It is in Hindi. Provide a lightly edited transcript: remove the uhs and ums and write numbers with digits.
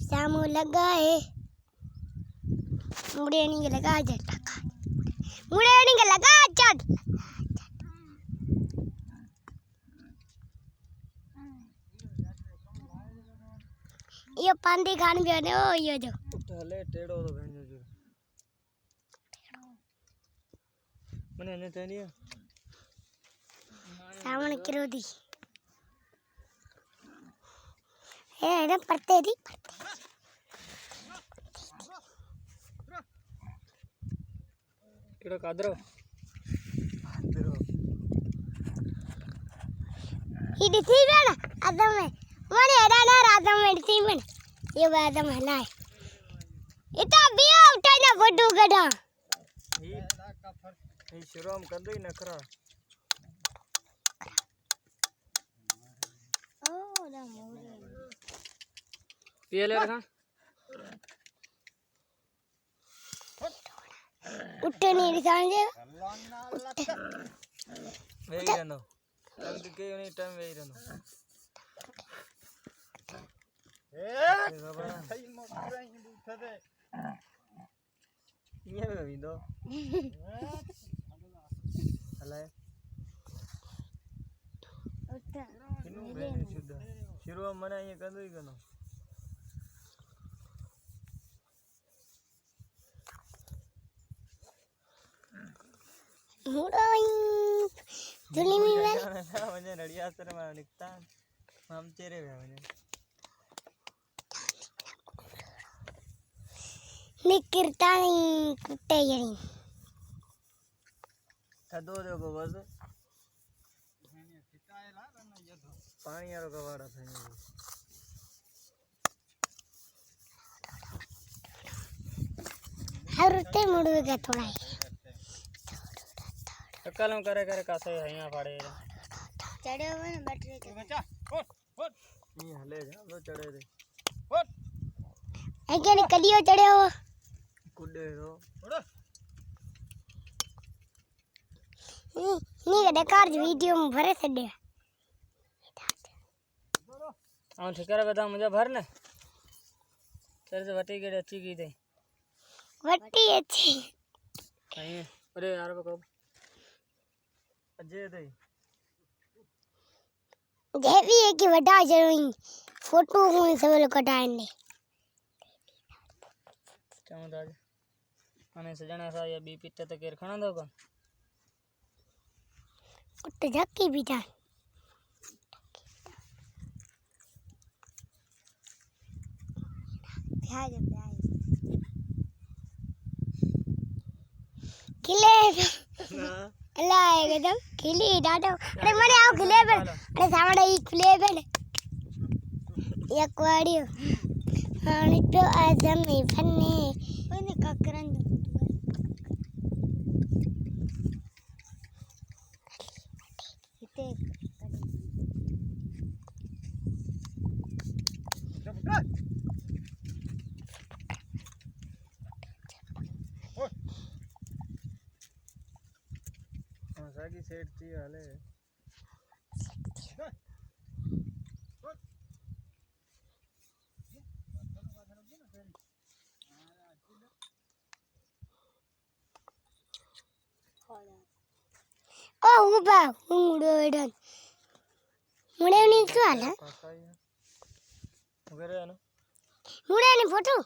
सामू लगा है मुड़े नहीं लगा जट मुड़े नहीं लगा चट ये पांडे खान भी है ओ ये जो हले टेढ़ो तो भेजो जो मने ने तनिया सामने करो दी है ना पड़ते दी केड़ो कादरो ఇది తీవేనా అదమే మరి ఎడానా రాదమే తీవేనా ये बादम हलाए इतना बिया उठाना बड्डू गधा ये शुरुआत कर दो नखरा ओ दा मोरे ये ले रखा उठे नहीं सांजे वेई रहनो टाइम के नहीं टाइम वेई रहनो सही मोटरा ही उठा दे ये भी दो हलाए उठा किनु बेने शुद्ध शुरुआत मने ये कर दो ही कनो मुड़ाई दुली में वने नड़िया सर में निकता हम तेरे वे वने निकरता नहीं कुत्ते यही थदो देखो बस पानी यारो कवाड़ा फेंगे हर रुते मुड़ेगा थोड़ा ही कलम करे करे कासे यहां पाड़े चढ़े हुए ना बैटरी के बच्चा ओट ये हले जा लो चढ़े रे ओट ऐ क्या निकलियो चढ़े हो कुडे रो नहीं कदे कार वीडियो में भरे छड़े हां ठिकारा बता मुझे भर ने तेरे से वटी के अच्छी की दे वटी अच्छी कहीं अरे यार बको अजय दे जेवी है कि वडा जरूरी फोटो में सब लोग कटाएंगे चमदाज अने सजना सा ये बी पिट्टे तो केर खाना दो कौन कुत्ते झक्की भी था प्याज खिले अल्लाह एकदम खिली डाटो अरे मरे आओ खिले पे अरे सामने ही खिले पे ये क्वाडियो हां तो आजम में फन्ने ओने ककरन इते सागी सेट थी हाले ओ उबा मुड़ो एडन मुड़े नहीं क्यों आला वगैरह है ना मुड़े नहीं फोटो